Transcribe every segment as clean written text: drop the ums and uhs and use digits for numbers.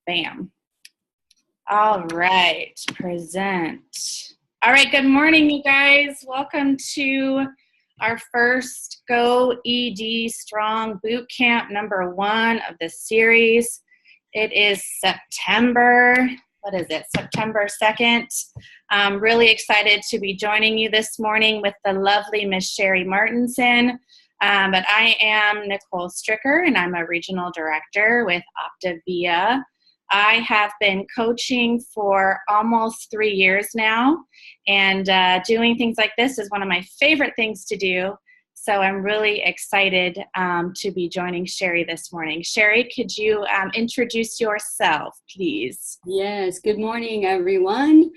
Bam. All right, present. All right, good morning, you guys. Welcome to our first Go ED Strong Bootcamp number 1 of the series. It is September, September 2nd. I'm really excited to be joining you this morning with the lovely Miss Sherry Martinson. But I am Nicole Stricker, and I'm a regional director with Optavia. I have been coaching for almost 3 years now, and doing things like this is one of my favorite things to do. So I'm really excited to be joining Sherry this morning. Sherry, could you introduce yourself, please? Yes, good morning, everyone.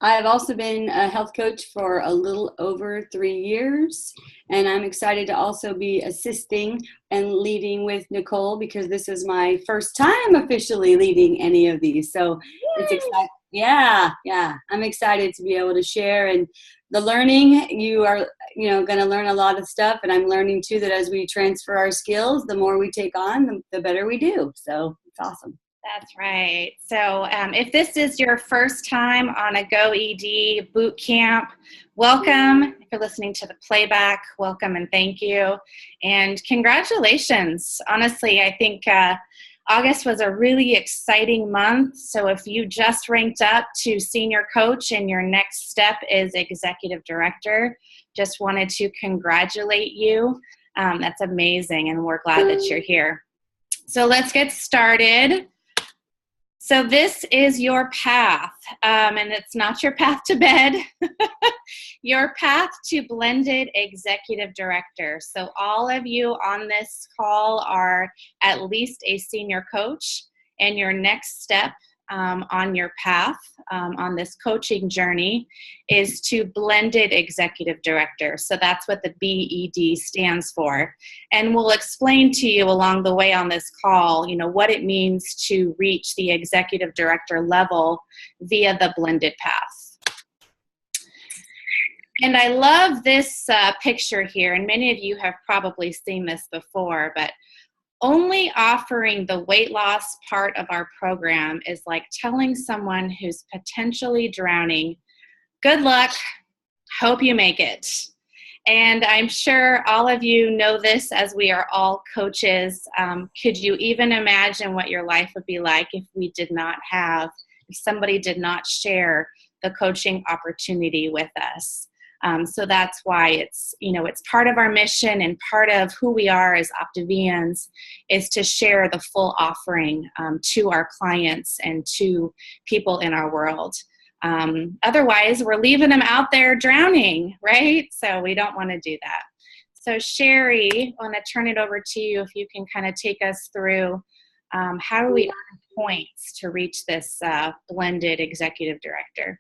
I've also been a health coach for a little over 3 years, and I'm excited to also be assisting and leading with Nicole because this is my first time officially leading any of these. So it's exciting. Yeah, I'm excited to be able to share, and the learning, you are going to learn a lot of stuff, and I'm learning too that as we transfer our skills, the more we take on, the better we do. So it's awesome. That's right. So if this is your first time on a Go ED Bootcamp, welcome. If you're listening to the playback, welcome and thank you. And congratulations. Honestly, I think August was a really exciting month. So if you just ranked up to senior coach and your next step is executive director, just wanted to congratulate you. That's amazing, and we're glad that you're here. So let's get started. So this is your path, and it's not your path to bed, your path to blended executive director. So all of you on this call are at least a senior coach, and your next step on your path on this coaching journey is to blended executive director. So that's what the BED stands for. And we'll explain to you along the way on this call, what it means to reach the executive director level via the blended path. And I love this picture here, and many of you have probably seen this before, but only offering the weight loss part of our program is like telling someone who's potentially drowning, good luck, hope you make it. And I'm sure all of you know this as we are all coaches. Could you even imagine what your life would be like if somebody did not share the coaching opportunity with us? So that's why it's part of our mission, and part of who we are as Optavians is to share the full offering to our clients and to people in our world. Otherwise, we're leaving them out there drowning, right? So we don't want to do that. So Sherry, I want to turn it over to you if you can kind of take us through how do we earn points to reach this blended executive director?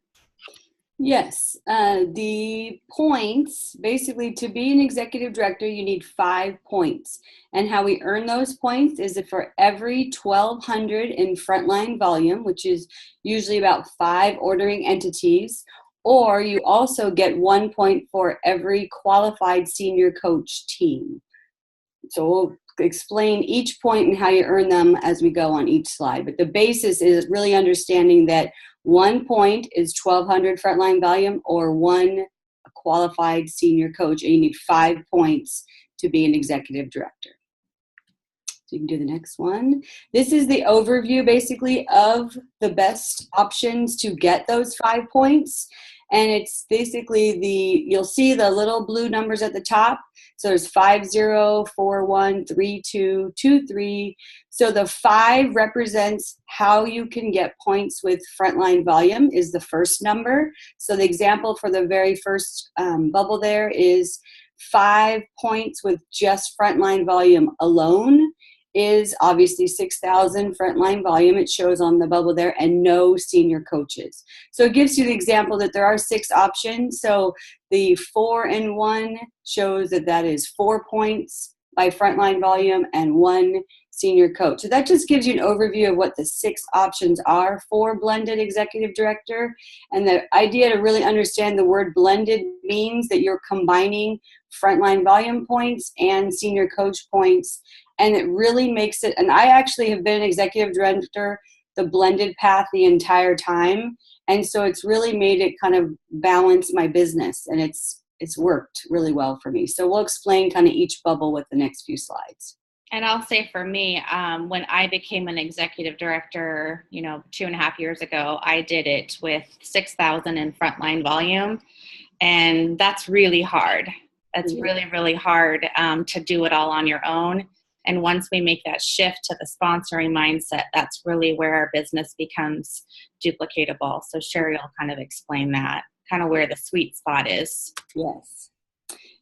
Yes, the points, basically to be an executive director, you need 5 points. And how we earn those points is that for every 1,200 in frontline volume, which is usually about 5 ordering entities, or you also get 1 point for every qualified senior coach team. So we'll explain each point and how you earn them as we go on each slide. But the basis is really understanding that 1 point is 1,200 frontline volume or 1 qualified senior coach, and you need 5 points to be an executive director. So you can do the next one. This is the overview basically of the best options to get those 5 points. And it's basically you'll see the little blue numbers at the top. So there's 5, 0, 4, 1, 3, 2, 2, 3. So the 5 represents how you can get points with frontline volume is the first number. So the example for the very first bubble there is 5 points with just frontline volume alone is obviously 6,000 frontline volume. It shows on the bubble there, and no senior coaches. So it gives you the example that there are 6 options. So the 4 and 1 shows that is 4 points by frontline volume and 1 senior coach. So that just gives you an overview of what the 6 options are for blended executive director. And the idea to really understand the word blended means that you're combining frontline volume points and senior coach points. And it really makes it, and I actually have been an executive director the blended path the entire time. And so it's really made it kind of balance my business, and it's worked really well for me. So we'll explain kind of each bubble with the next few slides. And I'll say for me, when I became an executive director, 2.5 years ago, I did it with 6,000 in frontline volume. And that's really hard. That's really, really hard to do it all on your own. And once we make that shift to the sponsoring mindset, that's really where our business becomes duplicatable. So Sherry will kind of explain that, kind of where the sweet spot is. Yes.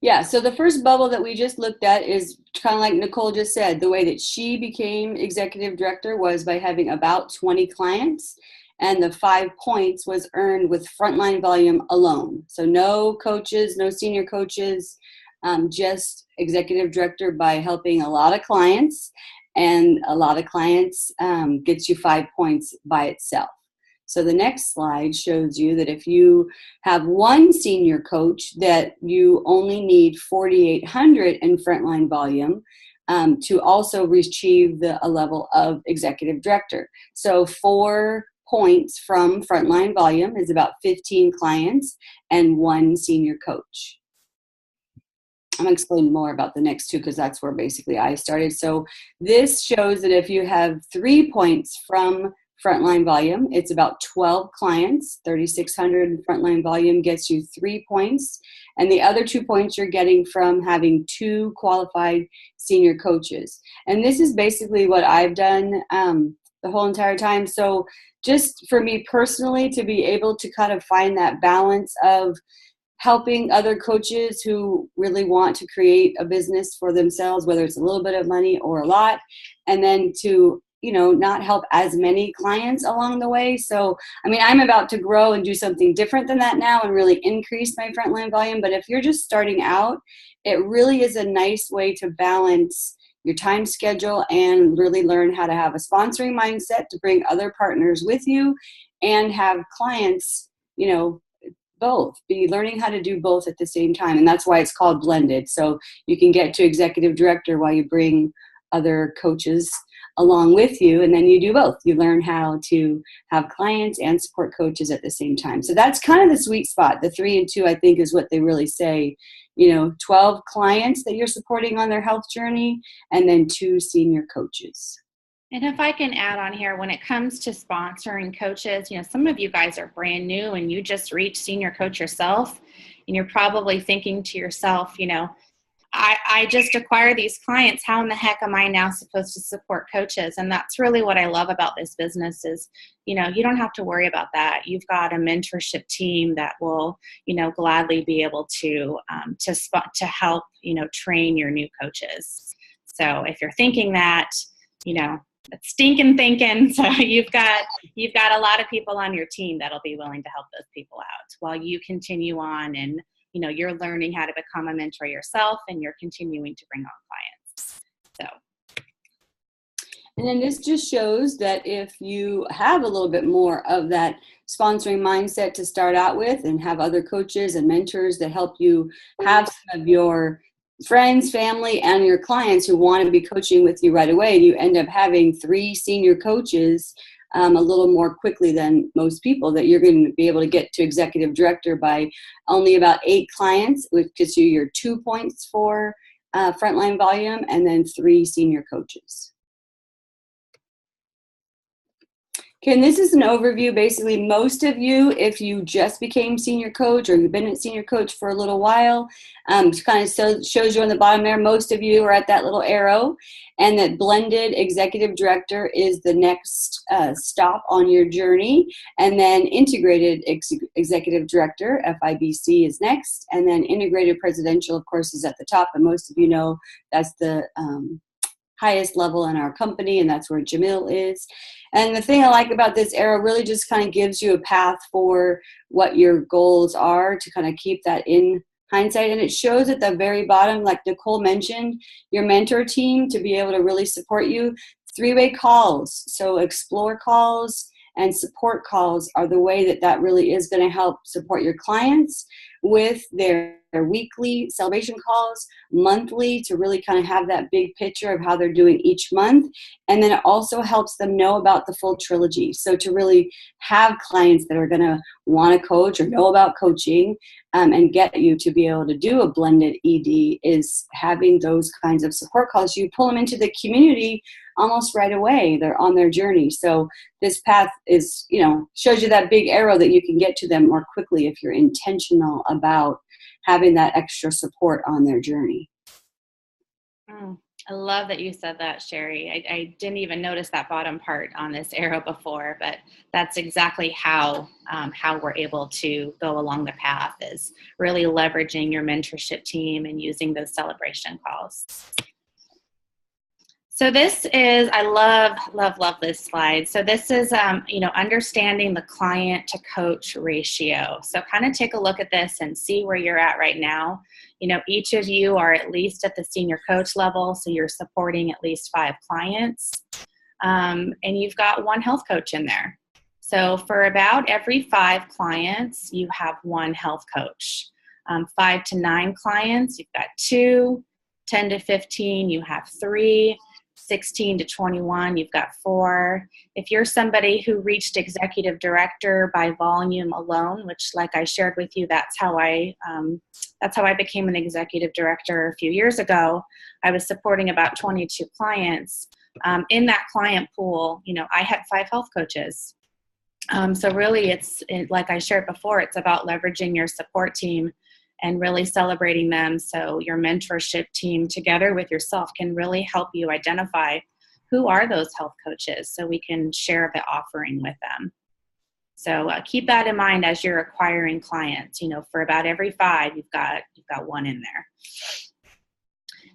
Yeah, so the first bubble that we just looked at is kind of like Nicole just said. The way that she became executive director was by having about 20 clients, and the 5 points was earned with frontline volume alone. So no coaches, no senior coaches, just executive director by helping a lot of clients, and a lot of clients gets you 5 points by itself. So the next slide shows you that if you have one senior coach, that you only need 4,800 in frontline volume to also achieve a level of executive director. So 4 points from frontline volume is about 15 clients and 1 senior coach. I'm going to explain more about the next two because that's where basically I started. So this shows that if you have 3 points from frontline volume, it's about 12 clients. 3,600 in frontline volume gets you 3 points. And the other 2 points you're getting from having 2 qualified senior coaches. And this is basically what I've done the whole entire time. So just for me personally, to be able to kind of find that balance of helping other coaches who really want to create a business for themselves, whether it's a little bit of money or a lot, and then to not help as many clients along the way. So, I mean, I'm about to grow and do something different than that now and really increase my frontline volume. But if you're just starting out, it really is a nice way to balance your time schedule and really learn how to have a sponsoring mindset to bring other partners with you and have clients, both. Be learning how to do both at the same time. And that's why it's called blended. So you can get to executive director while you bring other coaches along with you, and then you do both. You learn how to have clients and support coaches at the same time. So that's kind of the sweet spot. The 3 and 2, I think, is what they really say. 12 clients that you're supporting on their health journey, and then 2 senior coaches. And if I can add on here, when it comes to sponsoring coaches, some of you guys are brand new and you just reached senior coach yourself, and you're probably thinking to yourself, I just acquire these clients. How in the heck am I now supposed to support coaches? And that's really what I love about this business is, you don't have to worry about that. You've got a mentorship team that will, gladly be able to help, train your new coaches. So if you're thinking that, it's stinking thinking. So you've got a lot of people on your team that'll be willing to help those people out while you continue on and you're learning how to become a mentor yourself and you're continuing to bring on clients. So. And then this just shows that if you have a little bit more of that sponsoring mindset to start out with and have other coaches and mentors that help you have some of your friends, family, and your clients who want to be coaching with you right away, you end up having 3 senior coaches a little more quickly than most people, that you're going to be able to get to executive director by only about 8 clients, which gives you your 2 points for frontline volume, and then 3 senior coaches. Okay, and this is an overview. Basically, most of you, if you just became senior coach or you've been a senior coach for a little while, it kind of shows you on the bottom there, most of you are at that little arrow, and that blended executive director is the next stop on your journey, and then integrated executive director, FIBC, is next, and then integrated presidential, of course, is at the top, and most of you know that's the highest level in our company, and that's where Jamil is. And the thing I like about this arrow really just kind of gives you a path for what your goals are to kind of keep that in hindsight. And it shows at the very bottom, like Nicole mentioned, your mentor team to be able to really support you. 3-way calls. So explore calls and support calls are the way that really is going to help support your clients. with their weekly celebration calls, monthly, to really kind of have that big picture of how they're doing each month. And then it also helps them know about the full trilogy. So to really have clients that are going to want to coach or know about coaching, and get you to be able to do a blended ED, is having those kinds of support calls. You pull them into the community almost right away. They're on their journey. So this path is, shows you that big arrow that you can get to them more quickly if you're intentional about having that extra support on their journey. I love that you said that, Sherry. I didn't even notice that bottom part on this arrow before, but that's exactly how we're able to go along the path, is really leveraging your mentorship team and using those celebration calls. So this is, I love this slide. So this is, understanding the client to coach ratio. So kind of take a look at this and see where you're at right now. Each of you are at least at the senior coach level, so you're supporting at least 5 clients, and you've got 1 health coach in there. So for about every 5 clients, you have 1 health coach. 5 to 9 clients, you've got 2. 10 to 15, you have 3. 16 to 21, you've got 4. If you're somebody who reached executive director by volume alone, which, like I shared with you, that's how I became an executive director a few years ago. I was supporting about 22 clients. In that client pool, I had 5 health coaches. So really, like I shared before, it's about leveraging your support team and really celebrating them, so your mentorship team together with yourself can really help you identify who are those health coaches, so we can share the offering with them. So keep that in mind as you're acquiring clients. For about every 5, you've got 1 in there.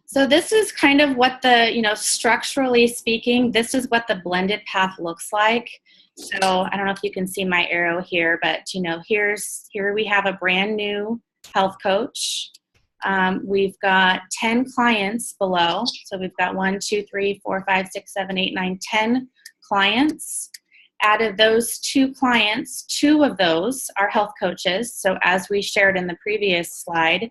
So this is kind of what the, structurally speaking, this is what the blended path looks like. So I don't know if you can see my arrow here, but here we have a brand new health coach. We've got 10 clients below. So we've got 1, 2, 3, 4, 5, 6, 7, 8, 9, 10 clients. Out of those 2 clients, 2 of those are health coaches. So as we shared in the previous slide,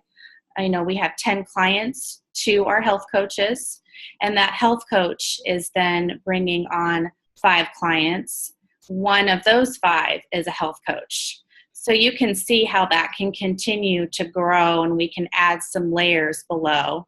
we have 10 clients, 2 are health coaches, and that health coach is then bringing on 5 clients. 1 of those 5 is a health coach. So you can see how that can continue to grow, and we can add some layers below.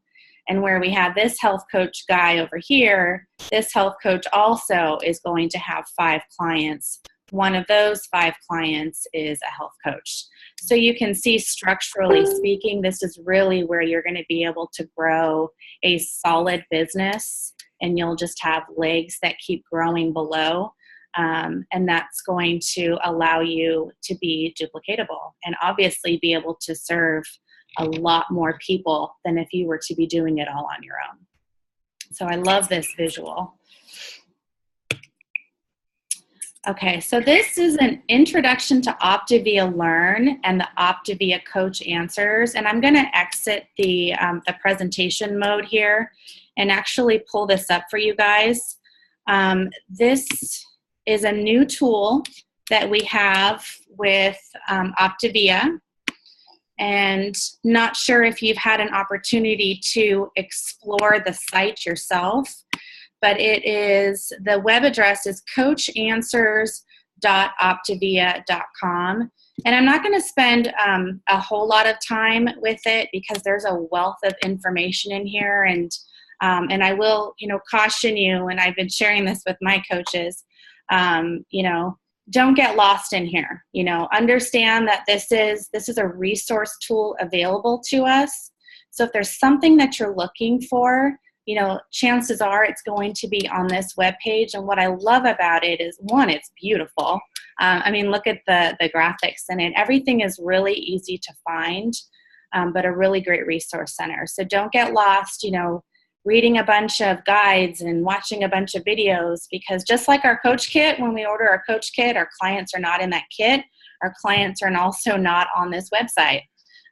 And where we have this health coach guy over here, this health coach also is going to have 5 clients. 1 of those 5 clients is a health coach. So you can see, structurally speaking, this is really where you're going to be able to grow a solid business, and you'll just have legs that keep growing below. And that's going to allow you to be duplicatable and obviously be able to serve a lot more people than if you were to be doing it all on your own. So I love this visual. Okay, so this is an introduction to Optavia Learn and the Optavia Coach Answers. And I'm going to exit the presentation mode here and actually pull this up for you guys. This is a new tool that we have with Optavia, and not sure if you've had an opportunity to explore the site yourself, but the web address is coachanswers.optavia.com. And I'm not going to spend a whole lot of time with it because there's a wealth of information in here, and I will, caution you, and I've been sharing this with my coaches, don't get lost in here. Understand that this is a resource tool available to us. So if there's something that you're looking for, chances are it's going to be on this webpage. And what I love about it is, 1, it's beautiful. Look at the graphics in it. Everything is really easy to find, but a really great resource center. So don't get lost, reading a bunch of guides and watching a bunch of videos, because just like our coach kit, when we order our coach kit, our clients are not in that kit. Our clients are also not on this website.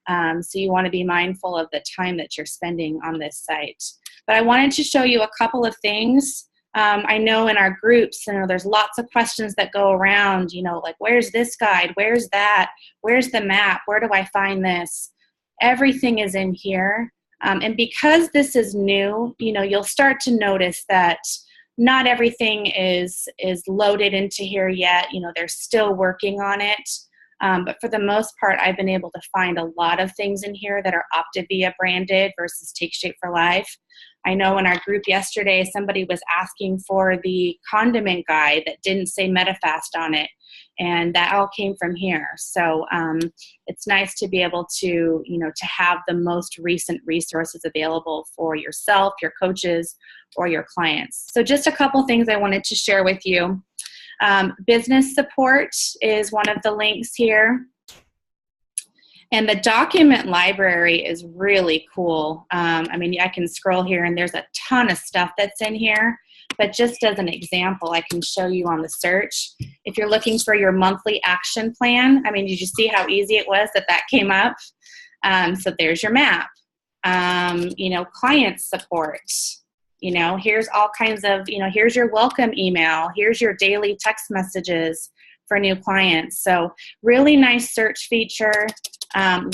So you want to be mindful of the time that you're spending on this site. But I wanted to show you a couple of things I know in our groups, there's lots of questions that go around, like, where's this guide? Where's that? Where's the map? Where do I find this? Everything is in here. And because this is new, you'll start to notice that not everything is loaded into here yet. They're still working on it. But for the most part, I've been able to find a lot of things in here that are Optavia branded versus Take Shape for Life. I know in our group yesterday, somebody was asking for the condiment guide that didn't say MetaFast on it, and that all came from here. So it's nice to be able to, to have the most recent resources available for yourself, your coaches, or your clients. So just a couple things I wanted to share with you. Business support is one of the links here. And the document library is really cool. I can scroll here and there's a ton of stuff that's in here, but just as an example, I can show you on the search. If you're looking for your monthly action plan, did you see how easy it was that came up? So there's your map. Client support. Here's all kinds of, here's your welcome email. Here's your daily text messages for new clients. So really nice search feature.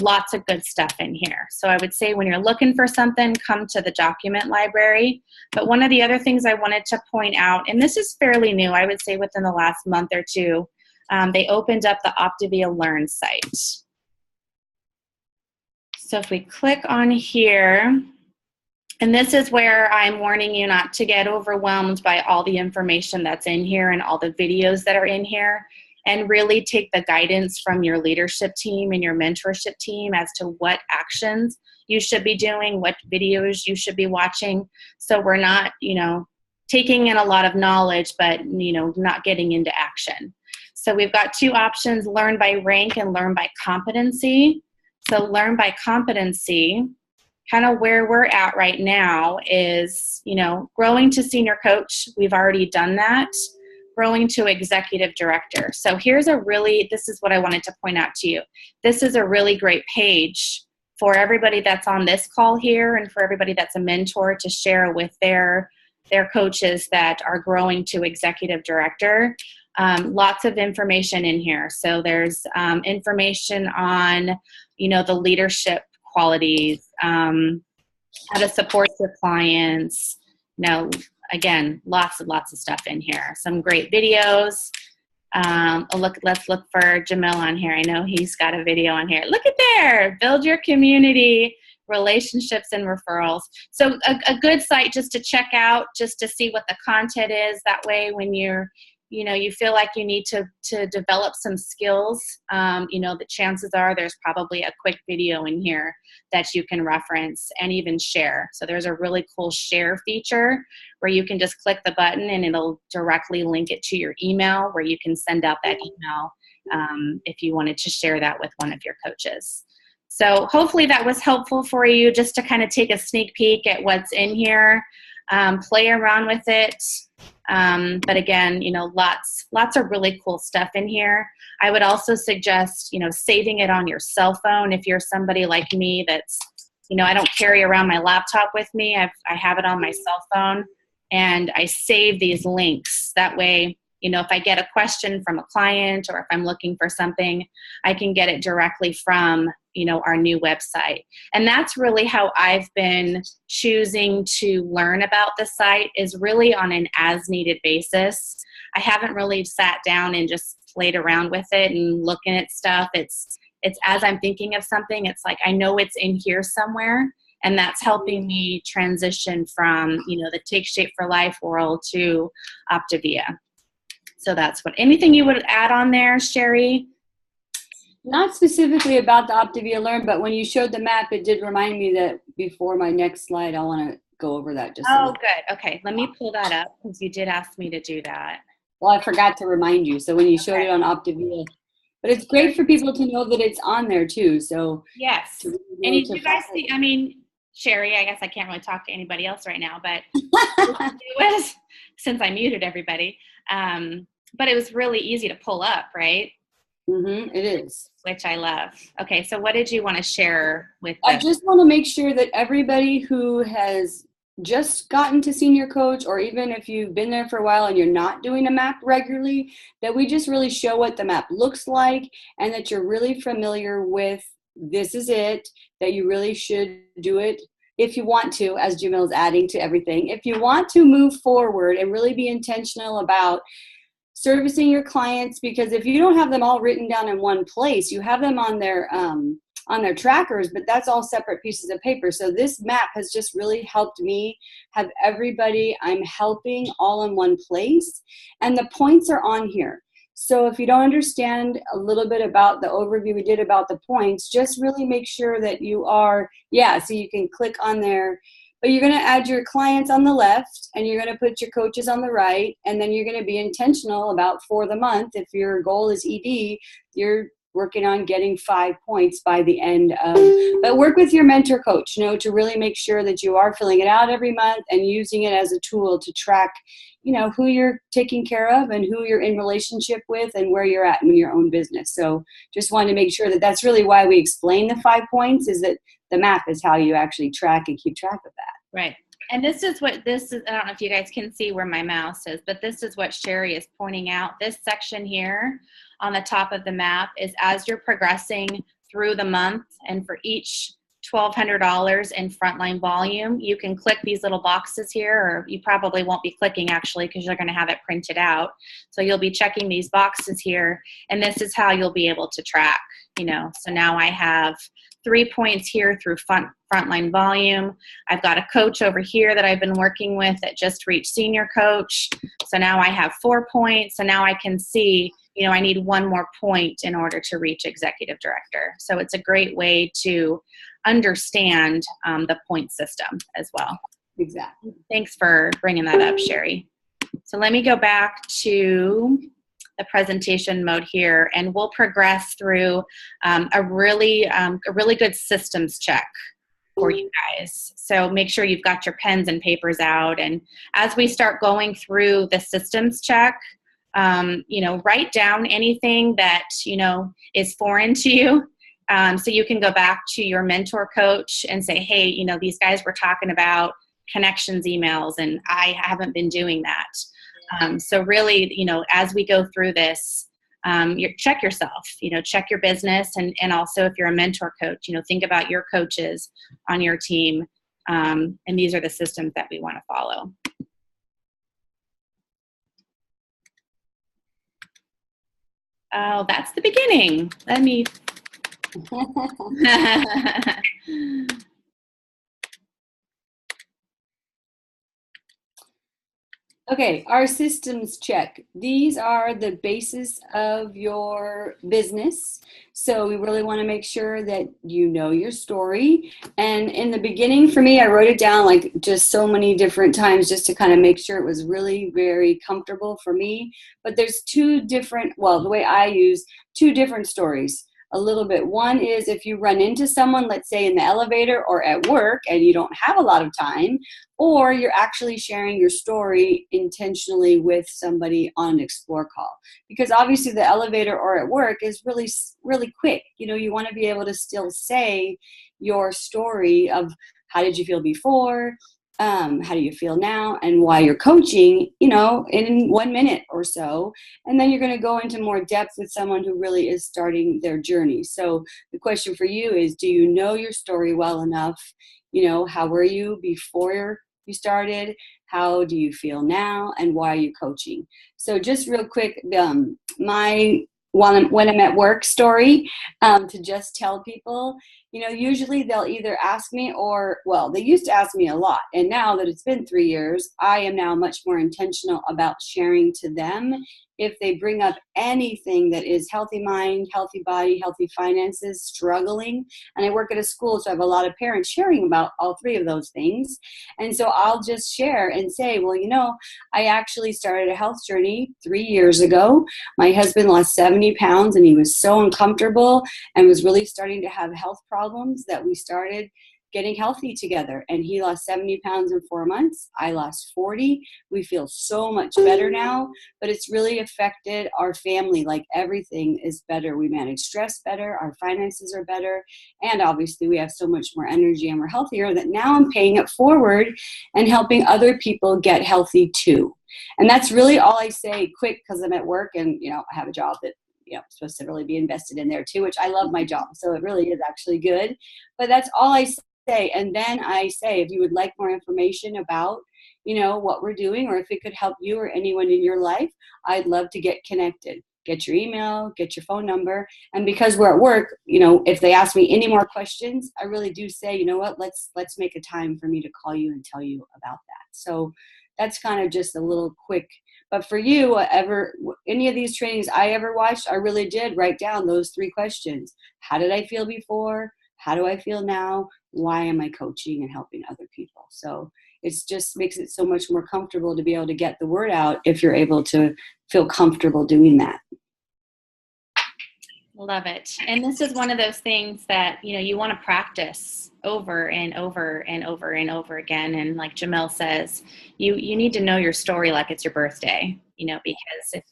Lots of good stuff in here. So I would say when you're looking for something, come to the document library. But one of the other things I wanted to point out, and this is fairly new, I would say within the last month or two, they opened up the Optavia Learn site. So if we click on here, and this is where I'm warning you not to get overwhelmed by all the information that's in here and all the videos that are in here, and really take the guidance from your leadership team and your mentorship team as to what actions you should be doing, what videos you should be watching. So we're not, taking in a lot of knowledge, but, not getting into action. So we've got two options, learn by rank and learn by competency. So learn by competency, kind of where we're at right now is, growing to senior coach. We've already done that. Growing to executive director. So this is what I wanted to point out to you. This is a really great page for everybody that's on this call here and for everybody that's a mentor to share with their coaches that are growing to executive director. Lots of information in here. So there's information on, the leadership qualities, how to support your clients, again, lots of stuff in here. Some great videos. Let's look for Jamil on here. I know he's got a video on here. Look at there. Build your community, relationships, and referrals. So a good site just to check out, just to see what the content is. That way when you feel like you need to develop some skills, the chances are there's probably a quick video in here that you can reference and even share. So there's a really cool share feature where you can just click the button and it'll directly link it to your email where you can send out that email if you wanted to share that with one of your coaches. So hopefully that was helpful for you just to kind of take a sneak peek at what's in here, play around with it. But again, lots of really cool stuff in here. I would also suggest, saving it on your cell phone. If you're somebody like me that's, I don't carry around my laptop with me. I have it on my cell phone and I save these links. That way, if I get a question from a client or if I'm looking for something, I can get it directly from, our new website. And that's really how I've been choosing to learn about the site, is really on an as needed basis. I haven't really sat down and just played around with it and looking at stuff. It's as I'm thinking of something, it's like, I know it's in here somewhere. And that's helping me transition from, the Take Shape for Life world to Optavia. So that's anything you would add on there, Sherry? Not specifically about the Optavia Learn, but when you showed the map, it did remind me that before my next slide, I want to go over that just a little. Good. Okay, let me pull that up because you did ask me to do that. Well, I forgot to remind you. So when you showed it on Optavia, but it's great for people to know that it's on there too. So yes, and you guys see, Sherry, I guess I can't really talk to anybody else right now, but it was, since I muted everybody, but it was really easy to pull up, right? Mm-hmm, it is. Which I love. Okay, so what did you want to share with I just want to make sure that everybody who has just gotten to senior coach, or even if you've been there for a while and you're not doing a map regularly, that we just really show what the map looks like and that you're really familiar with this is it, that you really should do it if you want to, as Jamil's adding to everything. If you want to move forward and really be intentional about servicing your clients, because if you don't have them all written down in one place, you have them on their trackers, but that's all separate pieces of paper. So this map has just really helped me have everybody I'm helping all in one place, and the points are on here. So if you don't understand a little bit about the overview we did about the points, just really make sure that you are, so you can click on there. But you're going to add your clients on the left, and you're going to put your coaches on the right, and then you're going to be intentional about for the month. If your goal is ED, you're working on getting 5 points by the end of, but work with your mentor coach, to really make sure that you are filling it out every month and using it as a tool to track, who you're taking care of and who you're in relationship with and where you're at in your own business. So just wanted to make sure that that's really why we explain the 5 points, is that the map is how you actually track and keep track of that. Right. And this is, I don't know if you guys can see where my mouse is, but this is what Sherry is pointing out. This section here on the top of the map is as you're progressing through the month, and for each $1,200 in frontline volume, you can click these little boxes here, or you probably won't be clicking actually because you're going to have it printed out. So you'll be checking these boxes here, and this is how you'll be able to track, So now I have 3 points here through frontline volume. I've got a coach over here that I've been working with that just reached senior coach. So now I have 4 points. So now I can see, I need 1 more point in order to reach executive director. So it's a great way to understand the point system as well. Exactly. Thanks for bringing that up, Sherry. So let me go back to the presentation mode here, and we'll progress through a really good systems check for you guys. So make sure you've got your pens and papers out, and as we start going through the systems check, write down anything that is foreign to you, so you can go back to your mentor coach and say, hey, these guys were talking about connections emails, and I haven't been doing that. So really, as we go through this, check yourself, check your business, and also if you're a mentor coach, think about your coaches on your team, and these are the systems that we want to follow. Oh, that's the beginning. Let me. Okay, our systems check. These are the basis of your business. So we really want to make sure that you know your story. And in the beginning, for me, I wrote it down like just so many different times just to kind of make sure it was really very comfortable for me. But there's the way I use 2 different stories. A little bit. One is if you run into someone, let's say in the elevator or at work, and you don't have a lot of time, or you're actually sharing your story intentionally with somebody on an explore call. Because obviously the elevator or at work is really, really quick. You want to be able to still say your story of how did you feel before, how do you feel now, and why you're coaching, in 1 minute or so. And then you're going to go into more depth with someone who really is starting their journey. So the question for you is, do you know your story well enough? How were you before you started? How do you feel now? And why are you coaching? So just real quick, my when I'm at work story, to just tell people, usually they'll either ask me they used to ask me a lot. And now that it's been 3 years, I am now much more intentional about sharing to them if they bring up anything that is healthy mind, healthy body, healthy finances, struggling. And I work at a school, so I have a lot of parents sharing about all 3 of those things. And so I'll just share and say, well, I actually started a health journey 3 years ago. My husband lost 70 pounds and he was so uncomfortable and was really starting to have health problems that we started getting healthy together. And he lost 70 pounds in 4 months. I lost 40. We feel so much better now, but it's really affected our family. Like everything is better. We manage stress better. Our finances are better. And obviously we have so much more energy and we're healthier that now I'm paying it forward and helping other people get healthy too. And that's really all I say quick, because I'm at work and, I have a job that, I'm supposed to really be invested in there too, which I love my job. So it really is actually good. But that's all I say. And then I say, if you would like more information about, what we're doing, or if it could help you or anyone in your life, I'd love to get connected. Get your email, get your phone number. And because we're at work, if they ask me any more questions, I really do say, you know what, let's make a time for me to call you and tell you about that. So that's kind of just a little quick. But for you, any of these trainings I ever watched, I really did write down those 3 questions. How did I feel before? How do I feel now? Why am I coaching and helping other people? So it just makes it so much more comfortable to be able to get the word out if you're able to feel comfortable doing that. Love it. And this is one of those things that, you want to practice over and over and over and over again. And like Jamil says, you need to know your story like it's your birthday, because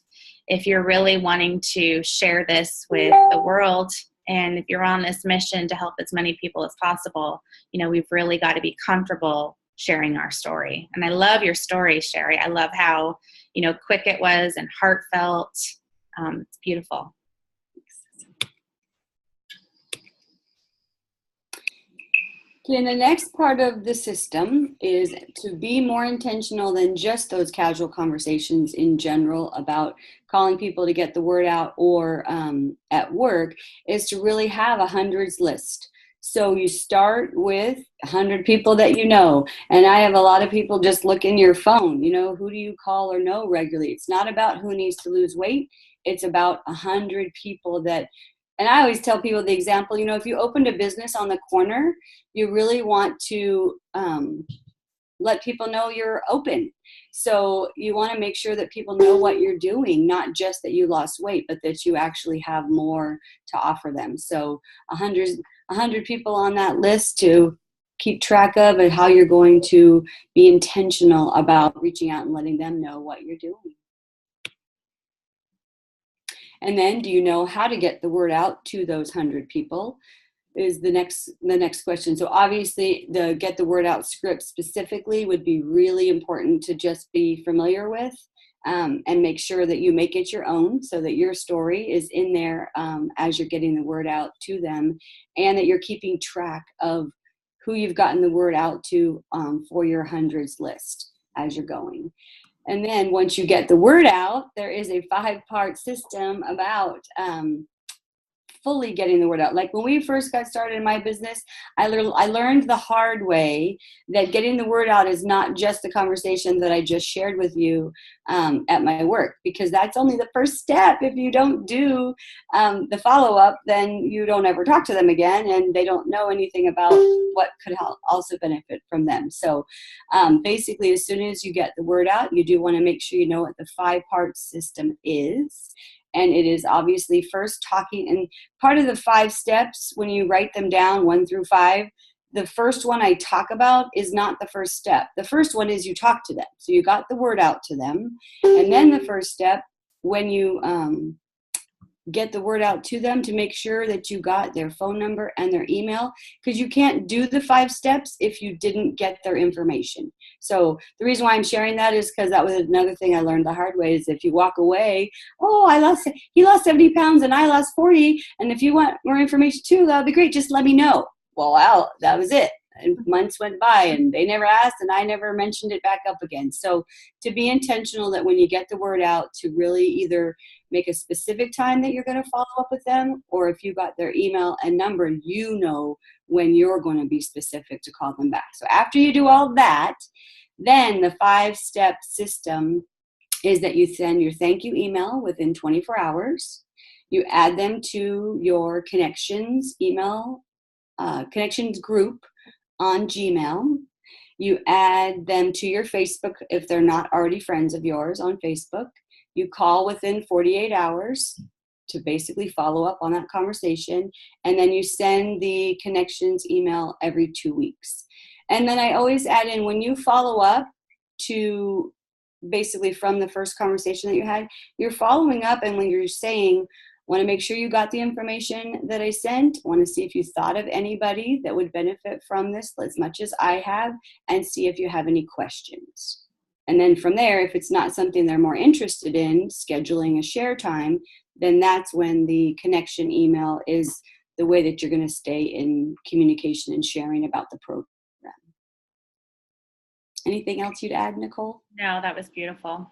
if you're really wanting to share this with the world, and if you're on this mission to help as many people as possible, we've really got to be comfortable sharing our story. And I love your story, Sherry. I love how, quick it was and heartfelt. It's beautiful. And the next part of the system is to be more intentional than just those casual conversations in general about calling people to get the word out, or at work, is to really have a hundreds list. So you start with 100 people that you know. And I have a lot of people just look in your phone, who do you call or know regularly? It's not about who needs to lose weight. It's about 100 people that. And I always tell people the example, if you opened a business on the corner, you really want to let people know you're open. So you want to make sure that people know what you're doing, not just that you lost weight, but that you actually have more to offer them. So 100 people on that list to keep track of, and how you're going to be intentional about reaching out and letting them know what you're doing. And then, do you know how to get the word out to those 100 people is the next question. So obviously the get the word out script specifically would be really important to just be familiar with, and make sure that you make it your own, so that your story is in there as you're getting the word out to them, and that you're keeping track of who you've gotten the word out to for your hundreds list as you're going. And then once you get the word out, there is a 5-part system about fully getting the word out. Like when we first got started in my business, I learned the hard way that getting the word out is not just the conversation that I just shared with you at my work, because that's only the first step. If you don't do the follow-up, then you don't ever talk to them again, and they don't know anything about what could also benefit from them. So basically, as soon as you get the word out, you do want to make sure you know what the 5-part system is. And it is obviously first talking, and part of the 5 steps, when you write them down 1 through 5, the first one I talk about is not the first step. The first one is you talk to them. So you got the word out to them. And then the first step, when you get the word out to them, to make sure that you got their phone number and their email, because you can't do the 5 steps if you didn't get their information. So the reason why I'm sharing that is because that was another thing I learned the hard way, is if you walk away, he lost 70 pounds and I lost 40, and if you want more information too, that would be great, just let me know. Well, that was it. And months went by and they never asked, and I never mentioned it back up again. So to be intentional that when you get the word out, to really either make a specific time that you're going to follow up with them, or if you got their email and number, when you're going to be specific to call them back. So after you do all that, then the 5-step system is that you send your thank you email within 24 hours. You add them to your connections email, connections group on Gmail. You add them to your Facebook if they're not already friends of yours on Facebook. You call within 48 hours. to basically follow up on that conversation. And then you send the connections email every 2 weeks. And then I always add in, when you follow up to basically from the first conversation that you had, you're following up, and when you're saying, want to make sure you got the information that I sent, want to see if you thought of anybody that would benefit from this as much as I have, and see if you have any questions. And then from there, if it's not something they're more interested in, scheduling a share time, then that's when the connection email is the way that you're going to stay in communication and sharing about the program. Anything else you'd add, Nicole? No, that was beautiful.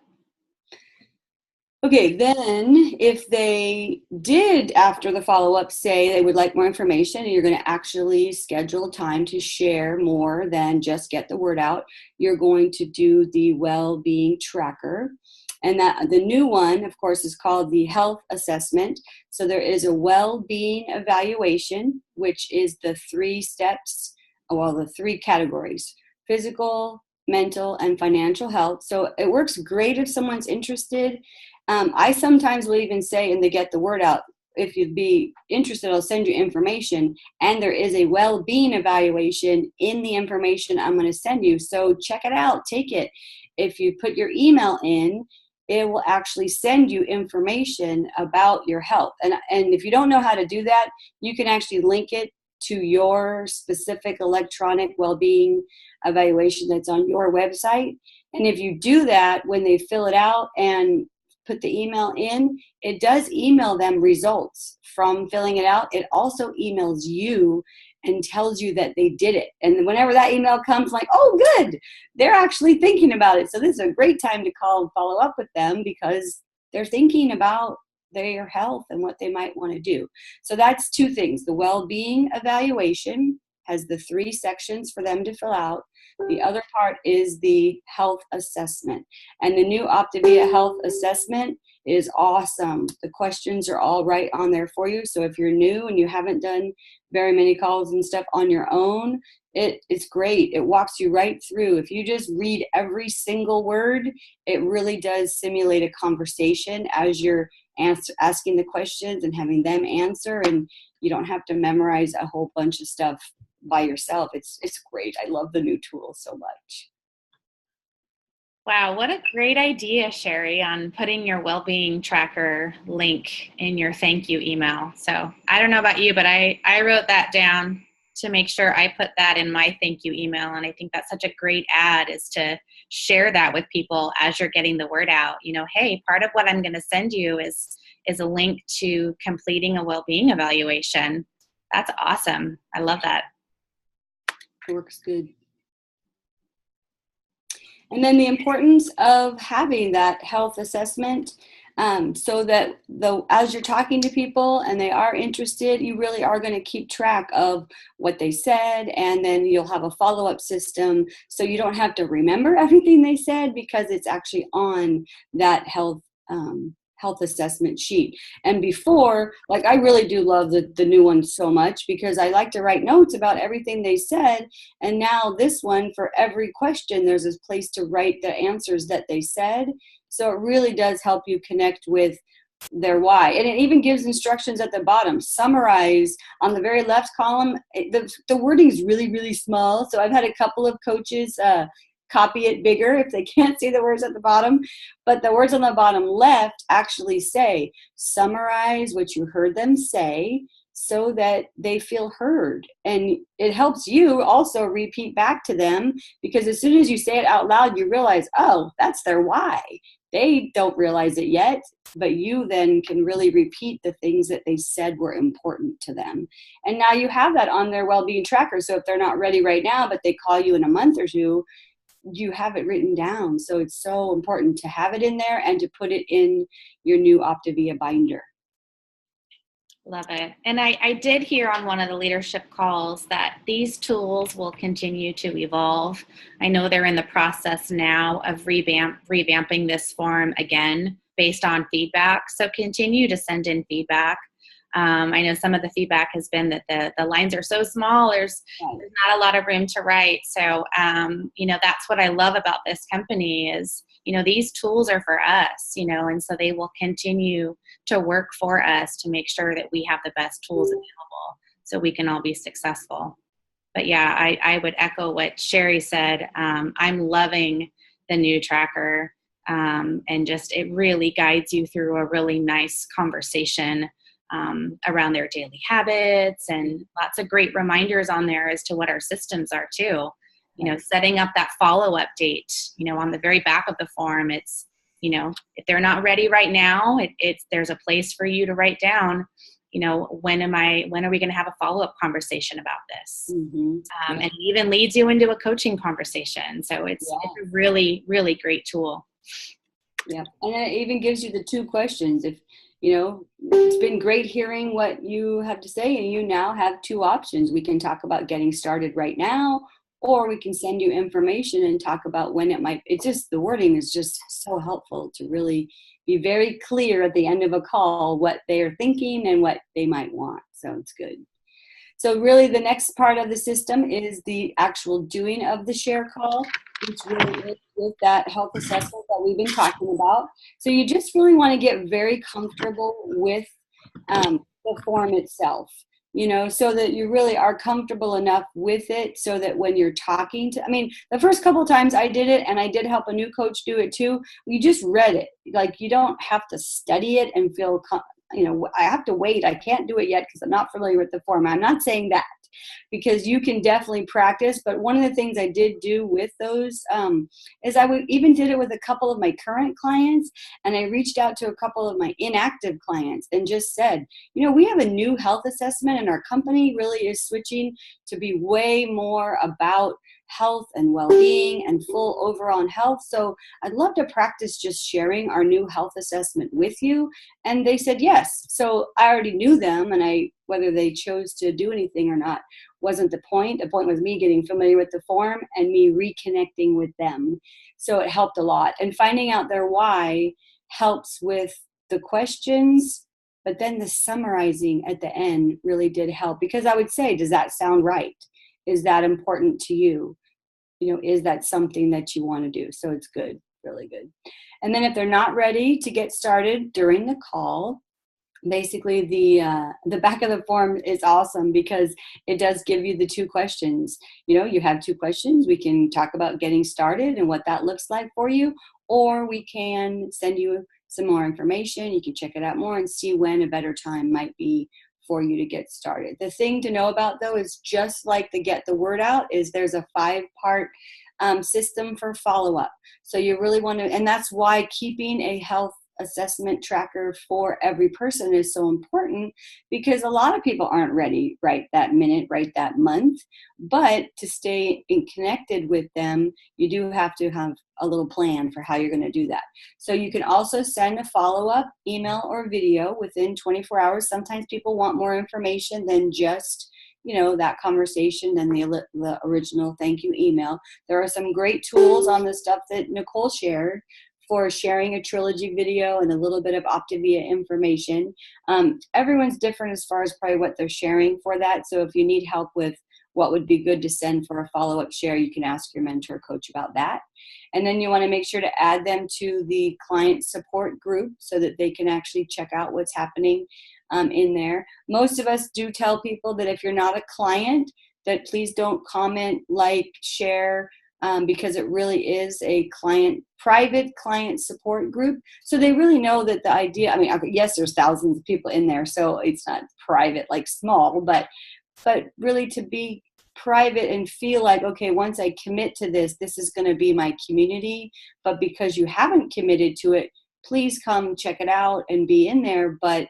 Okay, then if they did, after the follow-up, say they would like more information, and you're going to actually schedule time to share more than just get the word out, you're going to do the well-being tracker. And that the new one, of course, is called the health assessment. So there is a well-being evaluation, which is the 3 steps, well, the 3 categories: physical, mental, and financial health. So it works great if someone's interested. I sometimes will even say in the get the word out, if you'd be interested, I'll send you information. And there is a well-being evaluation in the information I'm going to send you. So check it out, take it. If you put your email in, it will actually send you information about your health. And if you don't know how to do that, you can actually link it to your specific electronic well-being evaluation that's on your website. And if you do that, when they fill it out and put the email in, it does email them results from filling it out. It also emails you and tells you that they did it. And whenever that email comes, like, oh, good, they're actually thinking about it. So this is a great time to call and follow up with them, because they're thinking about their health and what they might want to do. So that's 2 things. The well-being evaluation has the 3 sections for them to fill out. The other part is the health assessment. And the new Optavia health assessment is awesome. The questions are all right on there for you. So if you're new and you haven't done very many calls and stuff on your own, it's great. It walks you right through. If you just read every single word, it really does simulate a conversation as you're asking the questions and having them answer, and you don't have to memorize a whole bunch of stuff by yourself. It's great. I love the new tool so much. Wow, what a great idea, Sherry, on putting your well-being tracker link in your thank you email. So I don't know about you, but I wrote that down to make sure I put that in my thank you email. And I think that's such a great ad, is to share that with people as you're getting the word out. You know, hey, part of what I'm going to send you is a link to completing a well-being evaluation. That's awesome. I love that. It works good. And then the importance of having that health assessment, so that as you're talking to people and they are interested, you really are going to keep track of what they said, and then you'll have a follow-up system so you don't have to remember everything they said, because it's actually on that health assessment sheet. And before, like, I really do love the new one so much, because I like to write notes about everything they said. And now this one, for every question, there's this place to write the answers that they said. So it really does help you connect with their why. And it even gives instructions at the bottom. Summarize on the very left column. The wording is really, really small. So I've had a couple of coaches copy it bigger if they can't see the words at the bottom. But the words on the bottom left actually say, summarize what you heard them say so that they feel heard. And it helps you also repeat back to them, because as soon as you say it out loud, you realize, oh, that's their why. They don't realize it yet, but you then can really repeat the things that they said were important to them. And now you have that on their well-being tracker. So if they're not ready right now, but they call you in a month or two, you have it written down. So it's so important to have it in there and to put it in your new Optavia binder. Love it. And I did hear on one of the leadership calls that these tools will continue to evolve. I know they're in the process now of revamping this form again based on feedback. So continue to send in feedback. I know some of the feedback has been that the lines are so small, there's not a lot of room to write. So, that's what I love about this company is, these tools are for us, and so they will continue to work for us to make sure that we have the best tools available so we can all be successful. But yeah, I would echo what Sherry said. I'm loving the new tracker, and just it really guides you through a really nice conversation around their daily habits, and lots of great reminders on there as to what our systems are too. Setting up that follow-up date, on the very back of the form, it's, if they're not ready right now, there's a place for you to write down, when are we going to have a follow-up conversation about this? Mm-hmm. And it even leads you into a coaching conversation. So it's a really, really great tool. Yeah. And it even gives you the 2 questions. If, it's been great hearing what you have to say, and you now have 2 options. We can talk about getting started right now, or we can send you information and talk about when the wording is just so helpful to really be very clear at the end of a call what they're thinking and what they might want. So it's good. So really the next part of the system is the actual doing of the share call, which really is with that health assessment that we've been talking about. So you just really want to get very comfortable with the form itself, so that you really are comfortable enough with it so that when you're talking the first couple of times I did it, and I did help a new coach do it too, you just read it. Like, you don't have to study it and feel I have to wait. I can't do it yet because I'm not familiar with the form. I'm not saying that, because you can definitely practice. But one of the things I did do with those is even did it with a couple of my current clients, and I reached out to a couple of my inactive clients and just said, we have a new health assessment, and our company really is switching to be way more about health and well-being and full overall health. So I'd love to practice just sharing our new health assessment with you. And they said yes. So I already knew them, and whether they chose to do anything or not wasn't the point. The point was me getting familiar with the form and me reconnecting with them. So it helped a lot. And finding out their why helps with the questions, but then the summarizing at the end really did help, because I would say, does that sound right? Is that important to you? Is that something that you want to do? So it's good, really good. And then if they're not ready to get started during the call, basically the back of the form is awesome, because it does give you the 2 questions. You have 2 questions. We can talk about getting started and what that looks like for you, or we can send you some more information. You can check it out more and see when a better time might be for you to get started. The thing to know about, though, is just like the get the word out, is there's a 5-part system for follow-up. So you really want to, and that's why keeping a health assessment tracker for every person is so important, because a lot of people aren't ready right that minute, right that month. But to stay connected with them, you do have to have a little plan for how you're going to do that. So you can also send a follow-up email or video within 24 hours. Sometimes people want more information than just that conversation, than the original thank you email. There are some great tools on the stuff that Nicole shared for sharing a trilogy video and a little bit of Optavia information. Everyone's different as far as probably what they're sharing for that. So if you need help with what would be good to send for a follow-up share, you can ask your mentor coach about that. And then you want to make sure to add them to the client support group so that they can actually check out what's happening in there. Most of us do tell people that if you're not a client, that please don't comment, like, share, because it really is a private client support group. So they really know that the idea, yes, there's thousands of people in there, so it's not private, like small, but really to be private and feel like, okay, once I commit to this, this is going to be my community. But because you haven't committed to it, please come check it out and be in there. But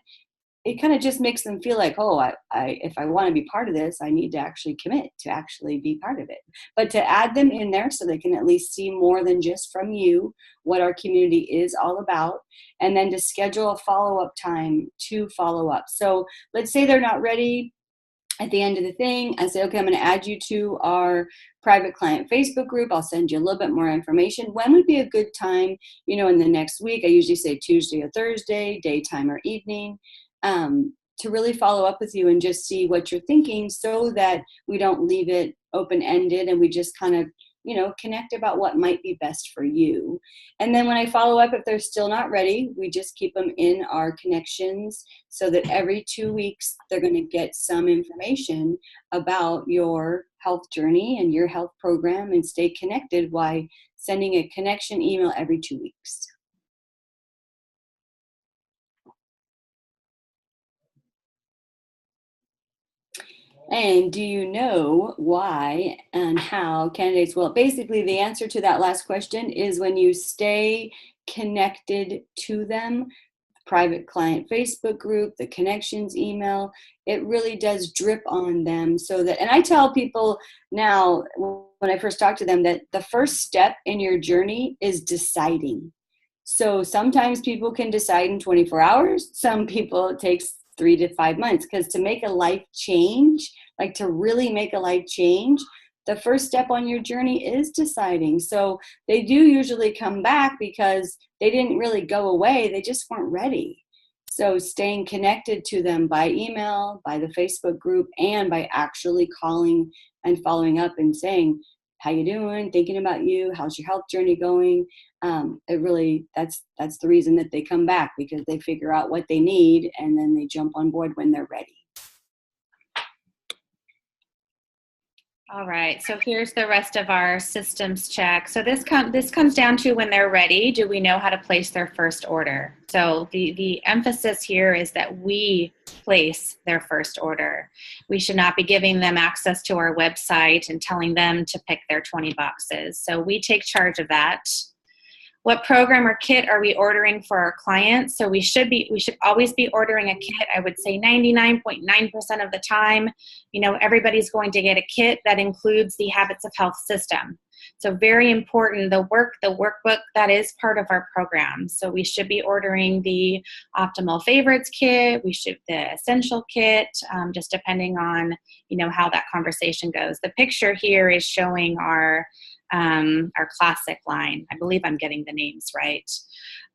it kind of just makes them feel like, oh, if I want to be part of this, I need to actually commit to actually be part of it. But to add them in there so they can at least see more than just from you what our community is all about, and then to schedule a follow-up time to follow up. So let's say they're not ready at the end of the thing. I say, okay, I'm going to add you to our private client Facebook group. I'll send you a little bit more information. When would be a good time, in the next week? I usually say Tuesday or Thursday, daytime or evening, to really follow up with you and just see what you're thinking, so that we don't leave it open-ended and we just kind of, connect about what might be best for you. And then when I follow up, if they're still not ready, we just keep them in our connections so that every 2 weeks they're going to get some information about your health journey and your health program, and stay connected by sending a connection email every 2 weeks. And do you know why and how candidates, well, basically the answer to that last question is when you stay connected to them, private client Facebook group, the connections email, it really does drip on them so that, and I tell people now when I first talk to them that the first step in your journey is deciding. So sometimes people can decide in 24 hours. Some people it takes 3 to 5 months, because to make a life change, like to really make a life change, the first step on your journey is deciding. So they do usually come back because they didn't really go away. They just weren't ready. So staying connected to them by email, by the Facebook group, and by actually calling and following up and saying, how you doing? Thinking about you. How's your health journey going? It really, that's the reason that they come back, because they figure out what they need and then they jump on board when they're ready. All right, so here's the rest of our systems check. So this comes down to when they're ready, do we know how to place their first order? So the emphasis here is that we place their first order. We should not be giving them access to our website and telling them to pick their 20 boxes. So we take charge of that. What program or kit are we ordering for our clients? So we should always be ordering a kit. I would say 99.9% of the time, everybody's going to get a kit that includes the Habits of Health system. So very important, the workbook, that is part of our program. So we should be ordering the Optimal Favorites kit, the Essential kit, just depending on, how that conversation goes. The picture here is showing our classic line. I believe I'm getting the names right.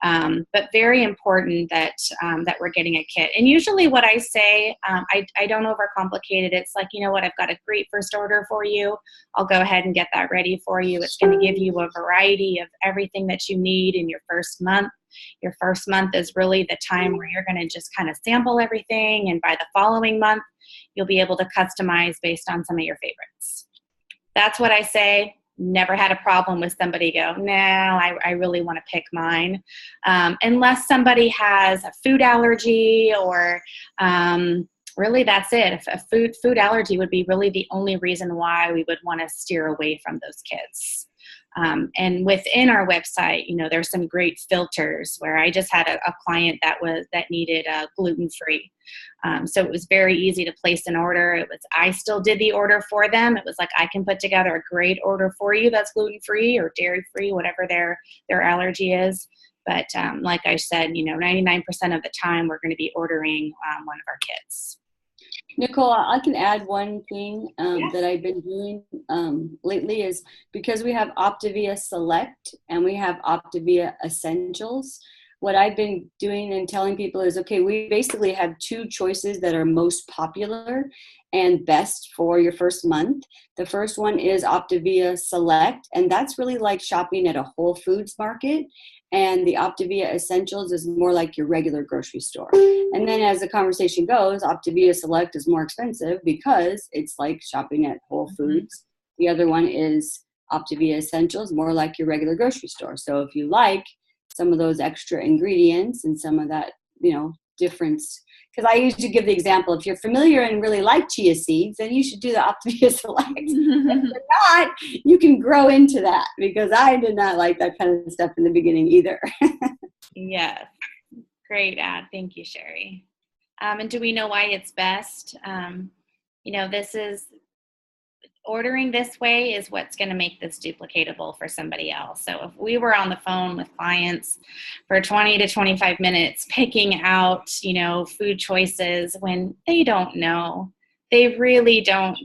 But very important that we're getting a kit. And usually what I say, I don't overcomplicate it. It's like, you know what, I've got a great first order for you. I'll go ahead and get that ready for you. It's going to give you a variety of everything that you need in your first month. Your first month is really the time where you're going to just kind of sample everything. And by the following month, you'll be able to customize based on some of your favorites. That's what I say. Never had a problem with somebody go, no, I really want to pick mine. Unless somebody has a food allergy or really that's it. If a food allergy would be really the only reason why we would want to steer away from those kits. And within our website, there's some great filters where I just had a client that needed gluten-free. So it was very easy to place an order. I still did the order for them. It was like, I can put together a great order for you that's gluten-free or dairy-free, whatever their allergy is. But like I said, 99% of the time we're going to be ordering one of our kits. Nicole, I can add one thing that I've been doing lately is because we have Optavia Select and we have Optavia Essentials. What I've been doing and telling people is, okay, we basically have two choices that are most popular and best for your first month. The first one is Optavia Select, and that's really like shopping at a Whole Foods market. And the Optavia Essentials is more like your regular grocery store. And then as the conversation goes, Optavia Select is more expensive because it's like shopping at Whole Foods. The other one is Optavia Essentials, more like your regular grocery store. So if you like some of those extra ingredients and some of that, difference, because I usually give the example, if you're familiar and really like chia seeds, then you should do the Optavia Select. If you're not, you can grow into that, because I did not like that kind of stuff in the beginning either. Yes, great ad. Thank you, Sherry. And do we know why it's best? This is ordering this way is what's going to make this duplicatable for somebody else. So if we were on the phone with clients for 20 to 25 minutes picking out, food choices when they don't know, they really don't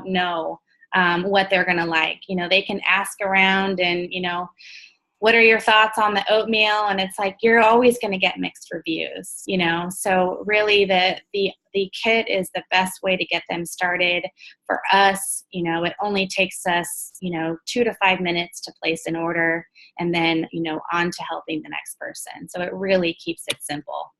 know what they're going to like. They can ask around and, what are your thoughts on the oatmeal? And it's like, you're always going to get mixed reviews, you know? So really the kit is the best way to get them started. For us, you know, it only takes us, you know, 2 to 5 minutes to place an order, and then, you know, on to helping the next person. So it really keeps it simple.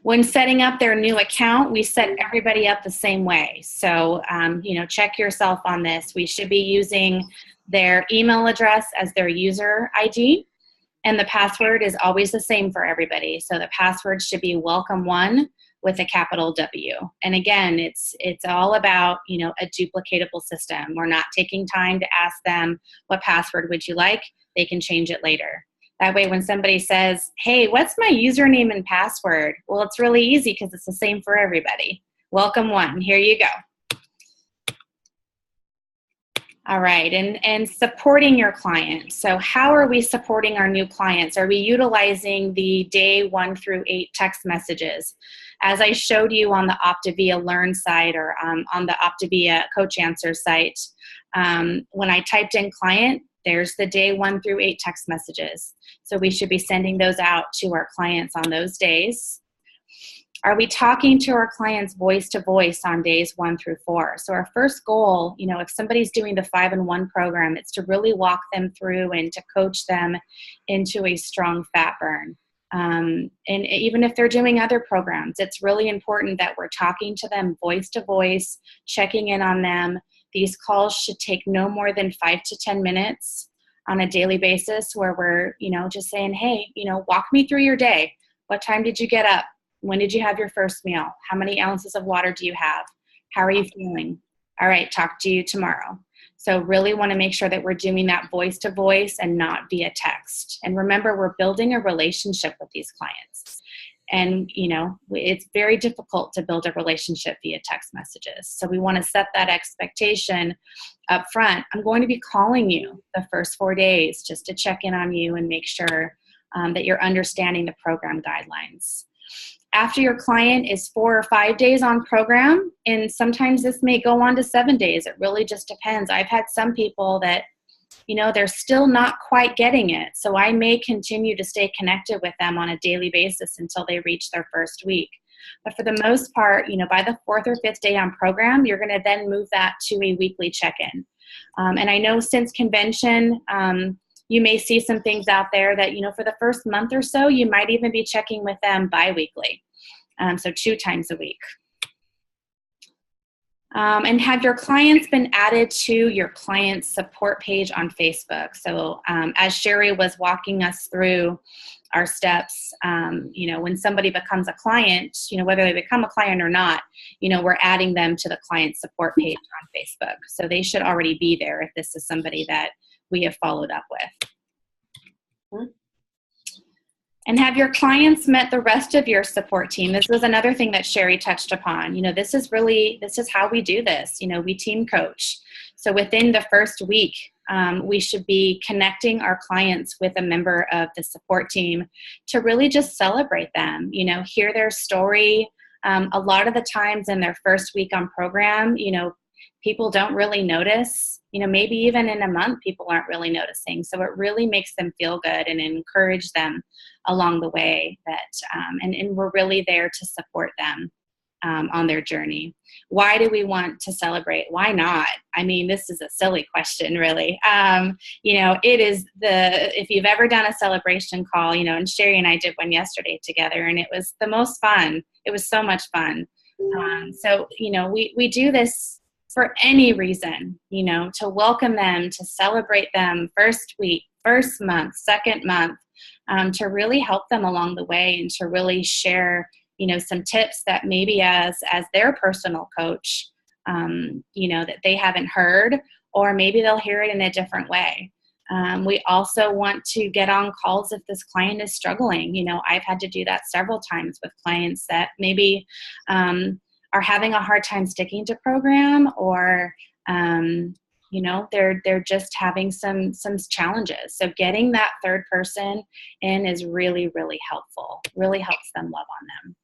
When setting up their new account, we set everybody up the same way. So, you know, check yourself on this. We should be using their email address as their user ID, and the password is always the same for everybody. So the password should be welcome1 with a capital W. And again, it's all about, you know, a duplicatable system. We're not taking time to ask them, what password would you like? They can change it later. That way, when somebody says, hey, what's my username and password? Well, it's really easy because it's the same for everybody. Welcome1, here you go. All right, and supporting your client. So how are we supporting our new clients? Are we utilizing the day 1 through 8 text messages? As I showed you on the Optavia Learn site, or on the Optavia Coach Answer site, when I typed in client, there's the day 1 through 8 text messages. So we should be sending those out to our clients on those days. Are we talking to our clients voice to voice on days 1 through 4? So our first goal, you know, if somebody's doing the 5-in-1 program, it's to really walk them through and to coach them into a strong fat burn. And even if they're doing other programs, it's really important that we're talking to them voice to voice, checking in on them. These calls should take no more than 5 to 10 minutes on a daily basis, where we're, you know, just saying, hey, you know, walk me through your day. What time did you get up? When did you have your first meal? How many ounces of water do you have? How are you feeling? All right, talk to you tomorrow. So really want to make sure that we're doing that voice to voice and not via text. And remember, we're building a relationship with these clients. And, you know, it's very difficult to build a relationship via text messages. So we want to set that expectation up front. I'm going to be calling you the first 4 days just to check in on you and make sure that you're understanding the program guidelines. After your client is 4 or 5 days on program, and sometimes this may go on to 7 days. It really just depends. I've had some people that, you know, they're still not quite getting it. So I may continue to stay connected with them on a daily basis until they reach their first week. But for the most part, you know, by the 4th or 5th day on program, you're going to then move that to a weekly check-in. And I know since convention, you may see some things out there that, you know, for the first month or so, you might even be checking with them bi-weekly. So 2 times a week. And have your clients been added to your client support page on Facebook? So as Sherry was walking us through our steps, you know, when somebody becomes a client, you know, whether they become a client or not, you know, we're adding them to the client support page on Facebook. So they should already be there if this is somebody that we have followed up with. And have your clients met the rest of your support team? This was another thing that Sherry touched upon. You know, this is how we do this. You know, we team coach. So within the first week, we should be connecting our clients with a member of the support team to really just celebrate them, you know, hear their story. A lot of the times in their first week on program, you know, people don't really notice, you know, maybe even in a month, people aren't really noticing. So it really makes them feel good and encourage them along the way that, and we're really there to support them on their journey. Why do we want to celebrate? Why not? I mean, this is a silly question, really. You know, it is if you've ever done a celebration call, you know, and Sherry and I did one yesterday together, and it was the most fun. It was so much fun. So, you know, we do this for any reason, you know, to welcome them, to celebrate them first week, first month, second month, to really help them along the way and to really share, you know, some tips that maybe as their personal coach, you know, that they haven't heard, or maybe they'll hear it in a different way. We also want to get on calls if this client is struggling. You know, I've had to do that several times with clients that maybe are having a hard time sticking to program, or you know, they're just having some challenges. So getting that third person in is really, really helpful. Really helps them love on them.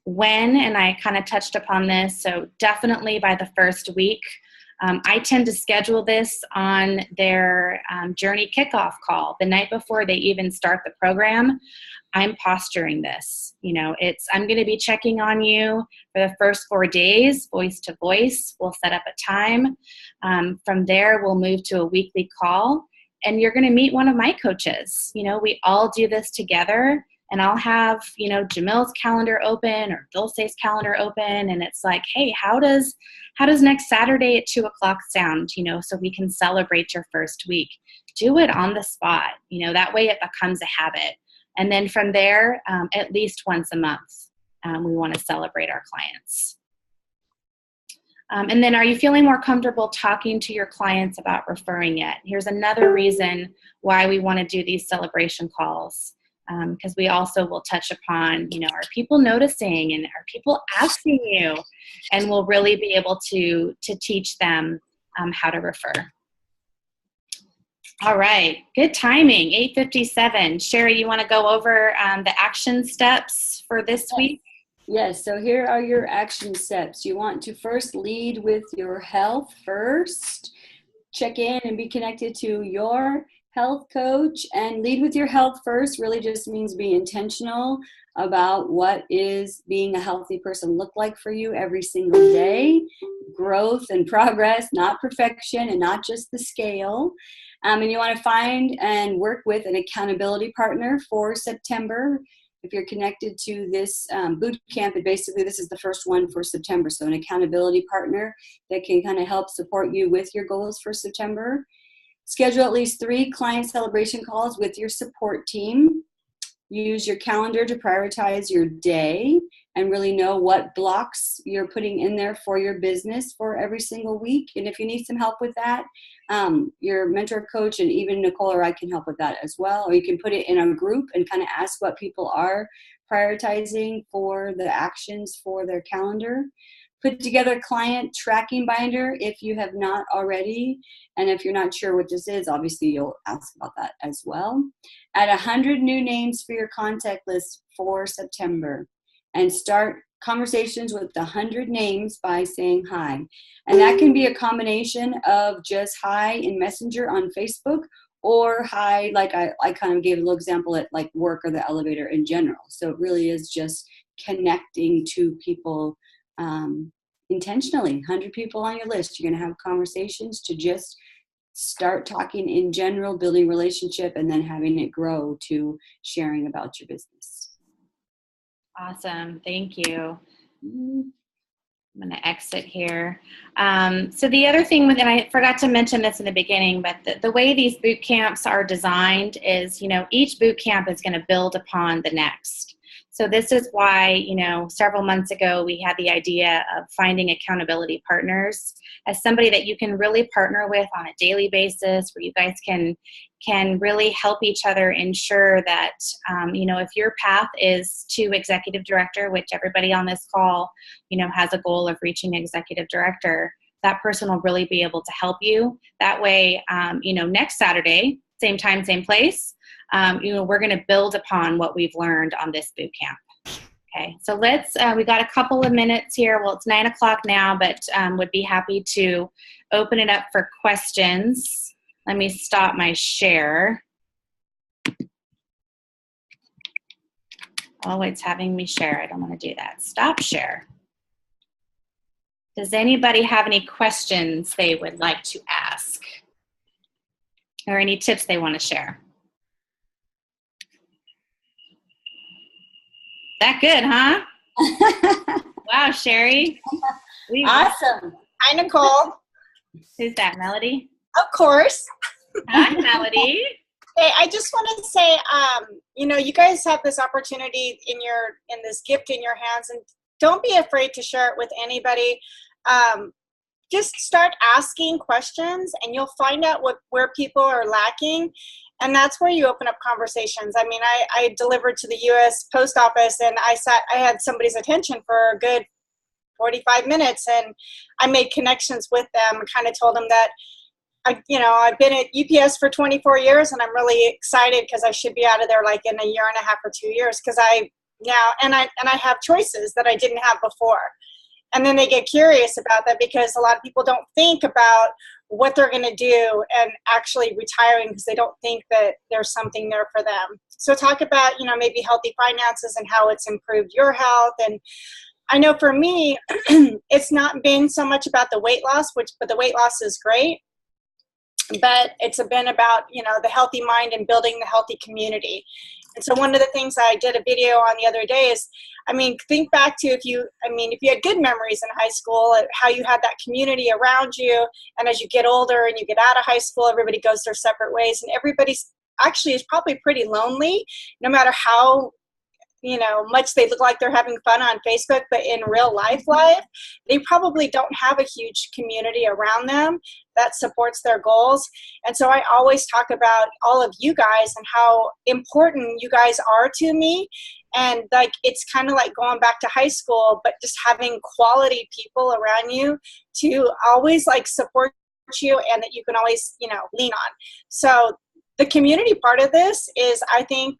When, and I kind of touched upon this, so definitely by the first week, I tend to schedule this on their journey kickoff call the night before they even start the program. I'm posturing this. I'm going to be checking on you for the first 4 days, voice to voice. We'll set up a time. From there, we'll move to a weekly call, and you're going to meet one of my coaches. We all do this together, and I'll have, Jamil's calendar open or Dulce's calendar open, and it's like, hey, how does next Saturday at 2:00 sound? So we can celebrate your first week. Do it on the spot. That way it becomes a habit. And then from there, at least once a month, we want to celebrate our clients. And then, are you feeling more comfortable talking to your clients about referring yet? Here's another reason why we want to do these celebration calls, because we also will touch upon, are people noticing and are people asking you? And we'll really be able to teach them how to refer. All right, good timing, 8:57. Sherry, you want to go over the action steps for this week? Yes, so here are your action steps. You want to first lead with your health first. Check in and be connected to your health coach, and lead with your health first really just means be intentional about what is being a healthy person look like for you every single day. Growth and progress, not perfection, and not just the scale. And you want to find and work with an accountability partner for September. If you're connected to this boot camp, and basically this is the first one for September. So an accountability partner that can kind of help support you with your goals for September. Schedule at least 3 client celebration calls with your support team. Use your calendar to prioritize your day and really know what blocks you're putting in there for your business for every single week. And if you need some help with that, your mentor coach and even Nicole or I can help with that as well. Or you can put it in a group and kind of ask what people are prioritizing for the actions for their calendar. Put together a client tracking binder if you have not already. And if you're not sure what this is, obviously you'll ask about that as well. Add 100 new names for your contact list for September. And start conversations with the 100 names by saying hi. And that can be a combination of just hi in Messenger on Facebook, or hi, like I kind of gave a little example at like work or the elevator in general. So it really is just connecting to people intentionally. 100 people on your list. You're going to have conversations to just start talking in general, building relationship, and then having it grow to sharing about your business. Awesome. Thank you. I'm going to exit here. So the other thing, and I forgot to mention this in the beginning, but the way these boot camps are designed is, each boot camp is going to build upon the next. So this is why, several months ago, we had the idea of finding accountability partners as somebody that you can really partner with on a daily basis, where you guys can really help each other ensure that, if your path is to executive director, which everybody on this call, has a goal of reaching executive director, that person will really be able to help you. That way, next Saturday, same time, same place, we're going to build upon what we've learned on this boot camp. Okay, so we got a couple of minutes here. Well, it's 9:00 now, but would be happy to open it up for questions. Let me stop my share. Oh, it's having me share. I don't want to do that. Stop share. Does anybody have any questions they would like to ask? Or any tips they want to share? That good, huh? Wow, Sherry. Awesome. Hi, Nicole. Who's that, Melody? Of course. Hi, Melody. Hey, I just want to say, you guys have this opportunity in this gift in your hands, and don't be afraid to share it with anybody. Just start asking questions, and you'll find out where people are lacking. And that's where you open up conversations. I mean, I delivered to the U.S. Post Office, and I had somebody's attention for a good 45 minutes, and I made connections with them and kind of told them that, I've been at UPS for 24 years, and I'm really excited because I should be out of there like in a year and a half or 2 years, because I have choices that I didn't have before. And then they get curious about that because a lot of people don't think about what they're going to do and actually retiring because they don't think that there's something there for them. So talk about, maybe healthy finances and how it's improved your health. And I know for me, it's not been so much about the weight loss, but the weight loss is great. But it's been about, the healthy mind and building the healthy community. And so one of the things I did a video on the other day is, think back to if you had good memories in high school, how you had that community around you. And as you get older and you get out of high school, everybody goes their separate ways. And everybody's actually is probably pretty lonely, no matter how much they look like they're having fun on Facebook, but in real life, they probably don't have a huge community around them that supports their goals. And so I always talk about all of you guys and how important you guys are to me. And it's kind of like going back to high school, but just having quality people around you to always support you and that you can always, lean on. So the community part of this is, I think,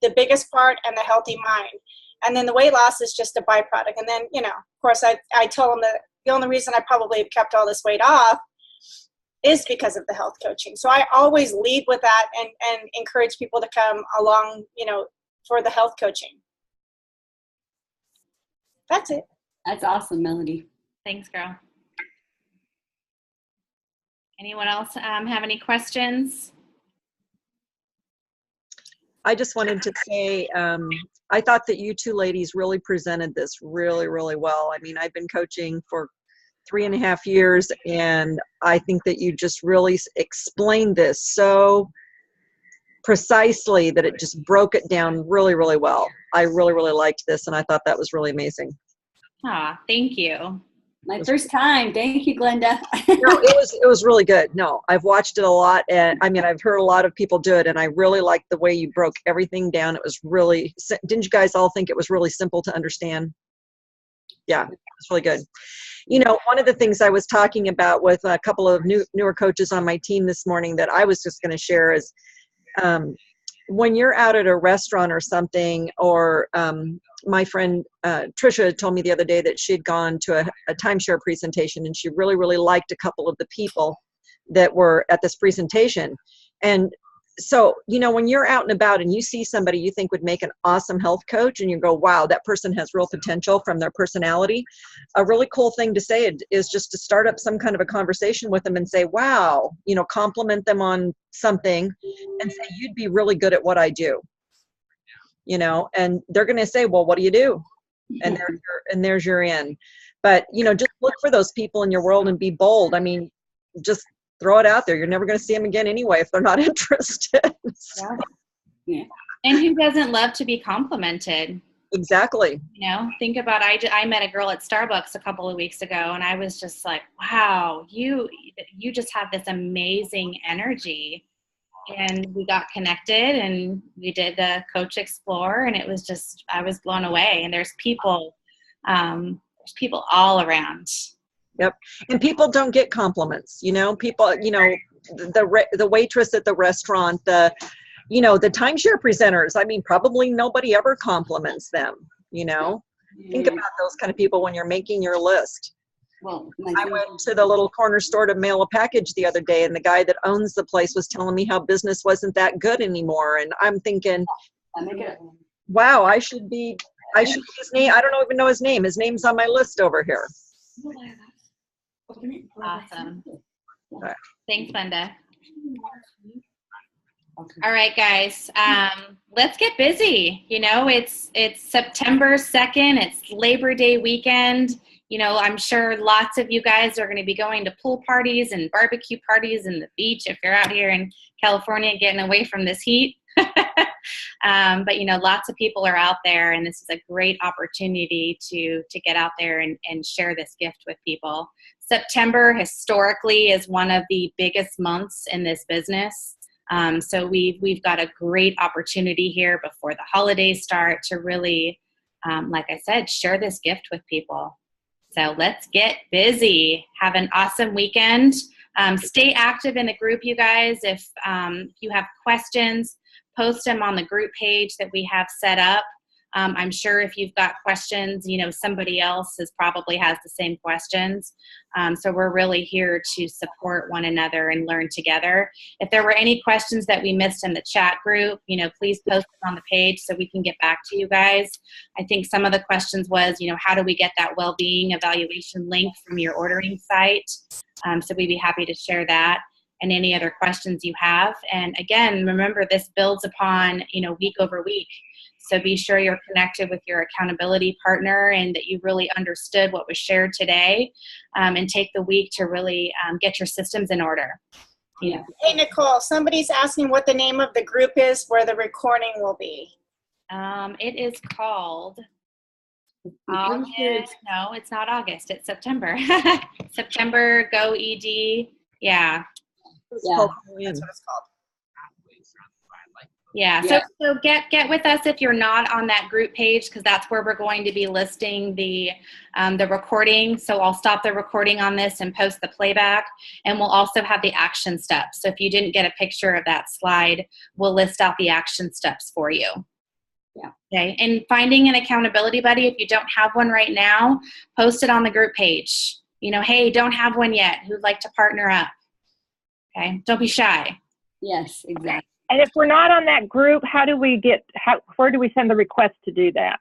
the biggest part, and the healthy mind. And then the weight loss is just a byproduct. And then, of course, I told them that the only reason I probably have kept all this weight off is because of the health coaching. So I always lead with that and encourage people to come along, for the health coaching. That's it. That's awesome, Melody. Thanks, girl. Anyone else have any questions? I just wanted to say, I thought that you two ladies really presented this really, really well. I've been coaching for 3.5 years, and I think that you just really explained this so precisely that it just broke it down really, really well. I really, really liked this, and I thought that was really amazing. Thank you. My first time. Thank you, Glenda. No, it was really good. No, I've watched it a lot, and I've heard a lot of people do it, and I really liked the way you broke everything down. It was really, didn't you guys all think it was really simple to understand? Yeah, it's really good. One of the things I was talking about with a couple of newer coaches on my team this morning that I was just going to share is when you're out at a restaurant or something, or my friend Trisha told me the other day that she'd gone to a timeshare presentation, and she really, really liked a couple of the people that were at this presentation. And so, when you're out and about and you see somebody you think would make an awesome health coach, and you go, wow, that person has real potential from their personality, a really cool thing to say is just to start up some kind of a conversation with them and say, wow, compliment them on something and say, you'd be really good at what I do. And they're going to say, well, what do you do? And there's your in. But, just look for those people in your world and be bold. Just throw it out there. You're never going to see them again anyway if they're not interested. Yeah. And who doesn't love to be complimented? Exactly. Think about, I met a girl at Starbucks a couple of weeks ago, and I was just like, wow, you just have this amazing energy. And we got connected, and we did the Coach Explore, and it was just, I was blown away. And there's people all around. Yep. And people don't get compliments, people, the waitress at the restaurant, the timeshare presenters, probably nobody ever compliments them, Think about those kind of people when you're making your list. Well, I went to the little corner store to mail a package the other day, and the guy that owns the place was telling me how business wasn't that good anymore. And I'm thinking, wow, I should be his name. I don't even know his name. His name's on my list over here. Awesome. Thanks, Linda. All right, guys, let's get busy. It's September 2nd. It's Labor Day weekend. I'm sure lots of you guys are going to be going to pool parties and barbecue parties and the beach if you're out here in California getting away from this heat. But lots of people are out there, and this is a great opportunity to get out there and share this gift with people. September historically is one of the biggest months in this business. So we've got a great opportunity here before the holidays start to really, like I said, share this gift with people. So let's get busy. Have an awesome weekend. Stay active in the group, you guys. If you have questions, post them on the group page that we have set up. I'm sure if you've got questions, somebody else probably has the same questions. So we're really here to support one another and learn together. If there were any questions that we missed in the chat group, please post them on the page so we can get back to you guys. I think some of the questions was, how do we get that well-being evaluation link from your ordering site? So we'd be happy to share that and any other questions you have. And again, remember, this builds upon, week over week. So be sure you're connected with your accountability partner and that you really understood what was shared today, and take the week to really get your systems in order. Yeah. Hey, Nicole, somebody's asking what the name of the group is where the recording will be. It is called August. No, it's not August. It's September. September Go ED. Yeah. That's what it's called. Yeah, so get with us if you're not on that group page, because that's where we're going to be listing the recording. So I'll stop the recording on this and post the playback, and we'll also have the action steps. So if you didn't get a picture of that slide, we'll list out the action steps for you. Yeah. Okay, and finding an accountability buddy, if you don't have one right now, post it on the group page. Hey, don't have one yet. Who'd like to partner up? Okay, don't be shy. Yes, exactly. And if we're not on that group, where do we send the request to do that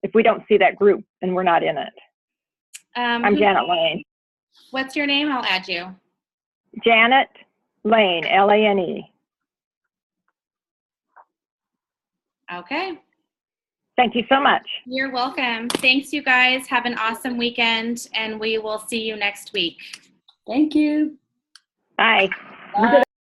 if we don't see that group and we're not in it? I'm Janet Lane. What's your name? I'll add you. Janet Lane, Lane. Okay. Thank you so much. You're welcome. Thanks, you guys. Have an awesome weekend, and we will see you next week. Thank you. Bye. Bye.